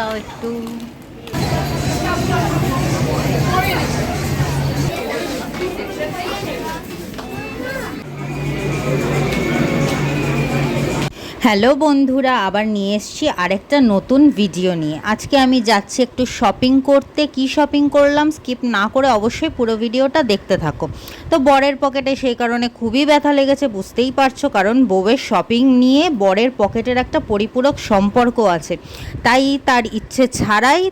দাও একটু। হ্যালো বন্ধুরা, আবার নিয়ে এসেছি আরেকটা নতুন ভিডিও নিয়ে। আজকে আমি যাচ্ছি একটু শপিং করতে। কি শপিং করলাম স্কিপ না করে অবশ্যই পুরো ভিডিওটা দেখতে থাকো। তো বরের পকেটে সেই কারণে খুবই ব্যথা লেগেছে, বুঝতেই পারছো, কারণ বউয়ের শপিং নিয়ে বরের পকেটের একটা পরিপূরক সম্পর্ক আছে। তাই তার ইচ্ছে ছাড়াই,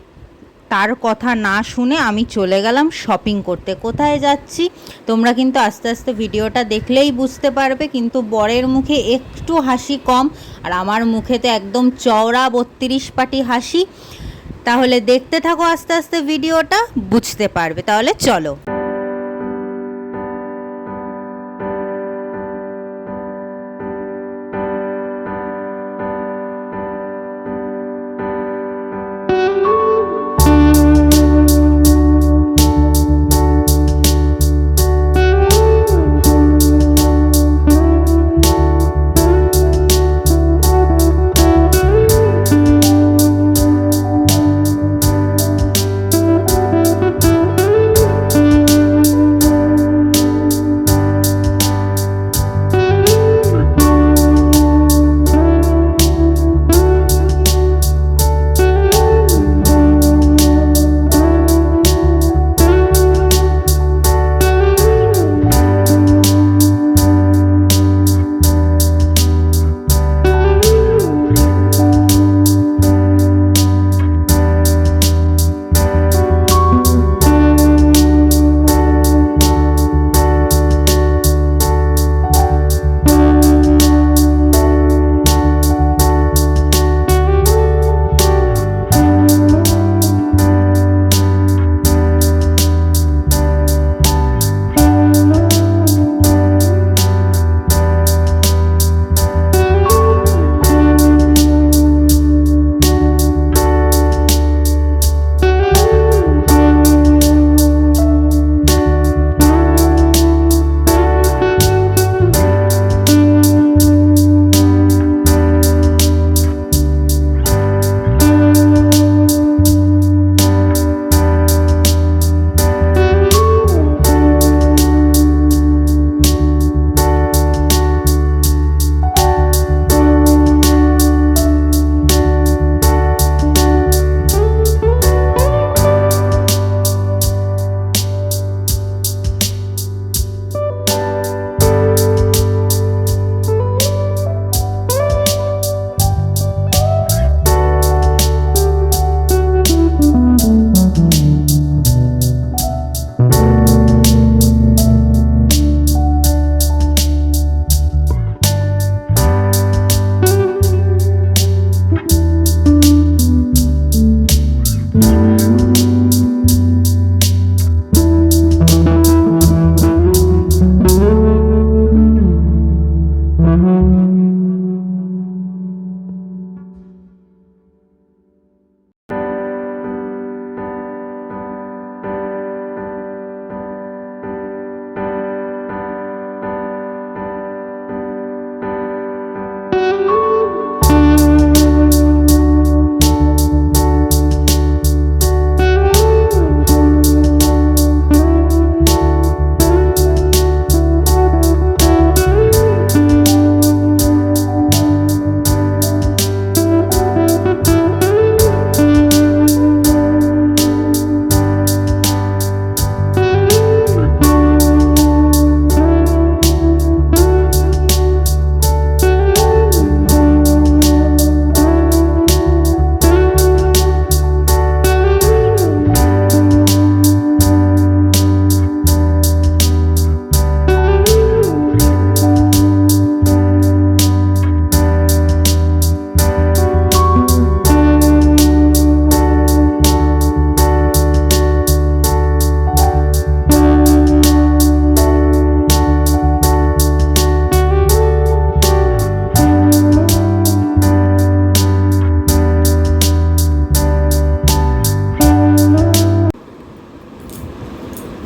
তার কথা না শুনে আমি চলে গেলাম শপিং করতে। কোথায় যাচ্ছি তোমরা কিন্তু আস্তে আস্তে ভিডিওটা দেখলেই বুঝতে পারবে। কিন্তু বরের মুখে একটু হাসি কম, আর আমার মুখে তো একদম চওড়া 32 পাটি হাসি। তাহলে দেখতে থাকো আস্তে আস্তে ভিডিওটা, বুঝতে পারবে। তাহলে চলো।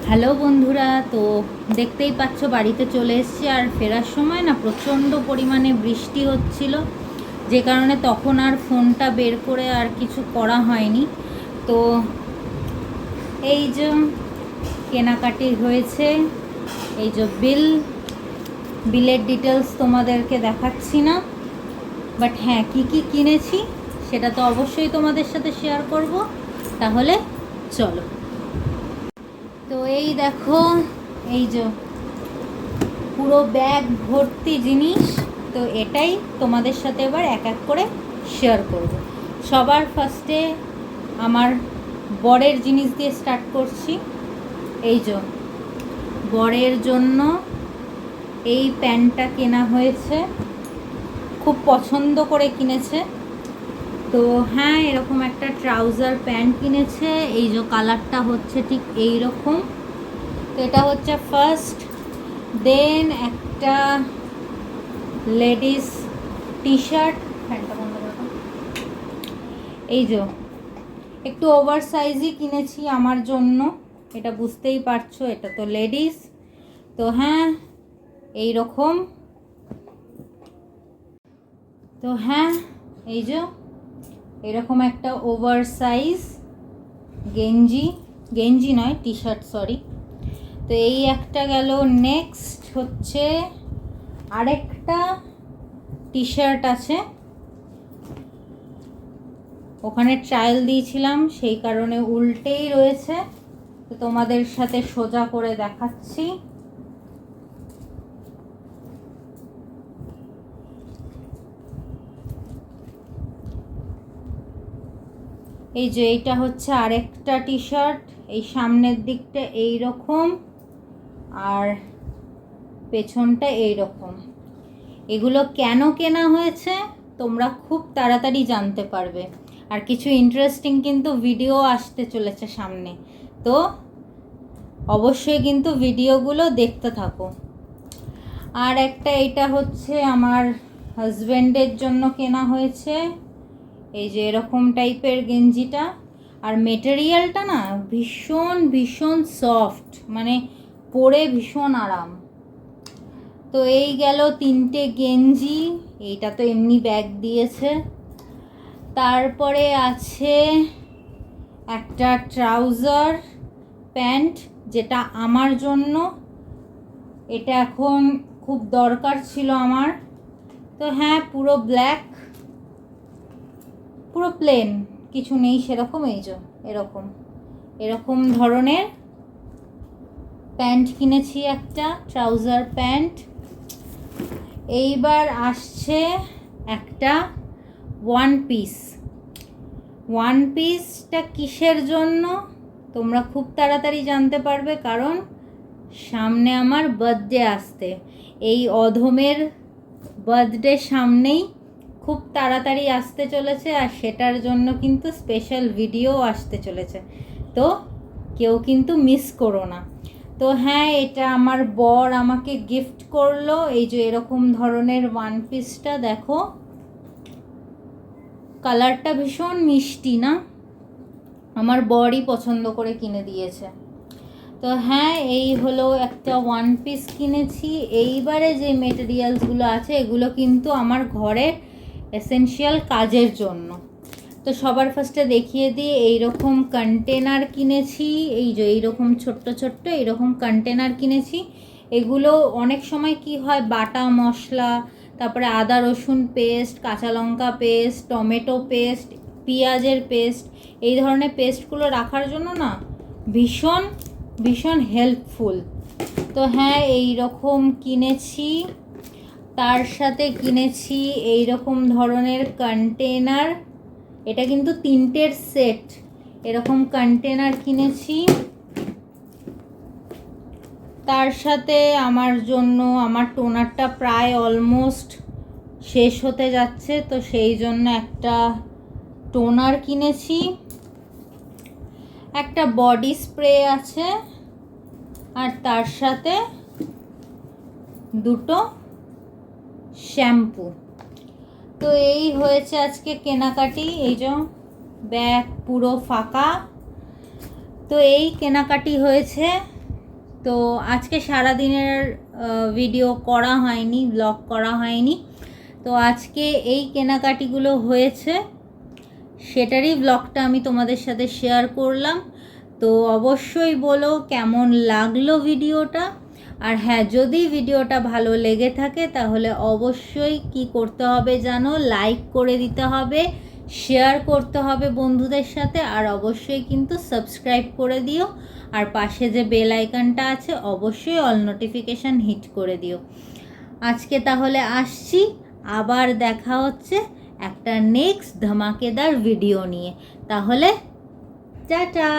হ্যালো বন্ধুরা, তো দেখতেই পাচ্ছ বাড়িতে চলে এসেছি। আর ফেরার সময় না প্রচণ্ড পরিমাণে বৃষ্টি হচ্ছিল। যে কারণে তখন আর ফোনটা বের করে আর কিছু করা হয়নি। তো এই যে কেনাকাটি হয়েছে, এই যে বিলের ডিটেলস তোমাদেরকে দেখাচ্ছি না, বাট হ্যাঁ কী কী কিনেছি সেটা তো অবশ্যই তোমাদের সাথে শেয়ার করব। তাহলে চলো। তো এই দেখো, এই যে পুরো ব্যাগ ভর্তি জিনিস, তো এটাই তোমাদের সাথে এবার এক এক করে শেয়ার করব। সবার ফার্স্টে আমার বরের জিনিস দিয়ে স্টার্ট করছি। এই যে বরের জন্য এই প্যান্টটা কেনা হয়েছে, খুব পছন্দ করে কিনেছে। তো হ্যাঁ, এরকম একটা ট্রাউজার প্যান্ট কিনেছে, এই যে কালারটা হচ্ছে ঠিক এই রকম। তো এটা হচ্ছে ফার্স্ট। দেন একটা লেডিস টি শার্ট, প্যান্টটা বন্ধ করো, এই যে একটু ওভার সাইজই কিনেছি আমার জন্য, এটা বুঝতেই পারছো, এটা তো লেডিস। তো হ্যাঁ এই রকম, তো হ্যাঁ এই যে এরকম একটা ওভার সাইজ গেঞ্জি নয় টি শার্ট, সরি। তো এই একটা গেল। নেক্সট হচ্ছে আরেকটা টি শার্ট আছে, ওখানে ট্রায়াল দিয়েছিলাম সেই কারণে উল্টেই রয়েছে, তো তোমাদের সাথে সোজা করে দেখাচ্ছি। এই যে এইটা হচ্ছে আরেকটা টি শার্ট, এই সামনের দিকটা এই রকম আর পেছনটা এই রকম। এগুলো কেন কেনা হয়েছে তোমরা খুব তাড়াতাড়ি জানতে পারবে, আর কিছু ইন্টারেস্টিং কিন্তু ভিডিও আসতে চলেছে সামনে, তো অবশ্যই কিন্তু ভিডিওগুলো দেখতে থাকো। আর একটা এটা হচ্ছে আমার হাজব্যান্ডের জন্য কেনা হয়েছে, এই যে এরকম টাইপের গেঞ্জিটা, আর মেটেরিয়ালটা না ভীষণ ভীষণ সফট, মানে পরে ভীষণ আরাম। তো এই গেল তিনটে গেঞ্জি, এইটা তো এমনি ব্যাগ দিয়েছে। তারপরে আছে একটা ট্রাউজার প্যান্ট, যেটা আমার জন্য, এটা এখন খুব দরকার ছিল আমার। তো হ্যাঁ পুরো ব্ল্যাক, পুরো প্লেন, কিছু নেই সেরকম। এই যে এরকম ধরনের প্যান্ট কিনেছি, একটা ট্রাউজার প্যান্ট। এইবার আসছে একটা ওয়ান পিসটা কিসের জন্য তোমরা খুব তাড়াতাড়ি জানতে পারবে, কারণ সামনে আমার বার্থডে আসতে, এই অধমের বার্থডে সামনেই খুব তাড়াতাড়ি আসতে চলেছে, আর সেটার জন্য কিন্তু স্পেশাল ভিডিও আসতে চলেছে, তো কেউ কিন্তু মিস করো না। তো হ্যাঁ এটা আমার বর আমাকে গিফট করলো, এই যে এরকম ধরনের ওয়ান পিসটা দেখো, কালারটা ভীষণ মিষ্টি না, আমার বরই পছন্দ করে কিনে দিয়েছে। তো হ্যাঁ এই হলো একটা ওয়ান পিস কিনেছি। এইবারে যে মেটেরিয়ালসগুলো আছে এগুলো কিন্তু আমার ঘরের এসেনশিয়াল কাজের জন্য। তো সবার ফার্স্টে দেখিয়ে দিই, এইরকম কন্টেনার কিনেছি, এই যে এইরকম ছোট্ট ছোট্ট এইরকম কন্টেনার কিনেছি। এগুলো অনেক সময় কি হয়, বাটা মশলা, তারপরে আদা রসুন পেস্ট, কাঁচা লঙ্কা পেস্ট, টমেটো পেস্ট, পেঁয়াজের পেস্ট, এই ধরনের পেস্টগুলো রাখার জন্য না ভীষণ ভীষণ হেল্পফুল। তো হ্যাঁ এই রকম কিনেছি, তার সাথে কিনেছি এই রকম ধরনের কন্টেনার, এটা কিন্তু তিনটের সেট, এরকম কন্টেনার কিনেছি। তার সাথে আমার জন্য আমার টোনারটা প্রায় অলমোস্ট শেষ হতে যাচ্ছে, তো সেই জন্য একটা টোনার কিনেছি। একটা বডি স্প্রে আছে, আর তার সাথে দুটো শ্যাম্পু। তো এই হয়েছে আজকে কেনাকাটি, এই যে ব্যাগ পুরো ফাঁকা। তো এই কেনাকাটি হয়েছে। তো আজকে সারাদিনের ভিডিও করা হয়নি, ব্লগ করা হয়নি, তো আজকে এই কেনাকাটিগুলো হয়েছে, সেটারই ব্লগটা আমি তোমাদের সাথে শেয়ার করলাম। তো অবশ্যই বলো কেমন লাগলো ভিডিওটা। আর হ্যাঁ, যদি ভিডিওটা ভালো লেগে থাকে তাহলে অবশ্যই কি করতে হবে জানো, লাইক করে দিতে হবে, শেয়ার করতে হবে বন্ধুদের সাথে, আর অবশ্যই কিন্তু সাবস্ক্রাইব করে দিও। আর পাশে যে বেল আইকনটা আছে অবশ্যই অল নোটিফিকেশান হিট করে দিও। আজকে তাহলে আসছি, আবার দেখা হচ্ছে একটা নেক্সট ধামাকেদার ভিডিও নিয়ে। তাহলে টাটা।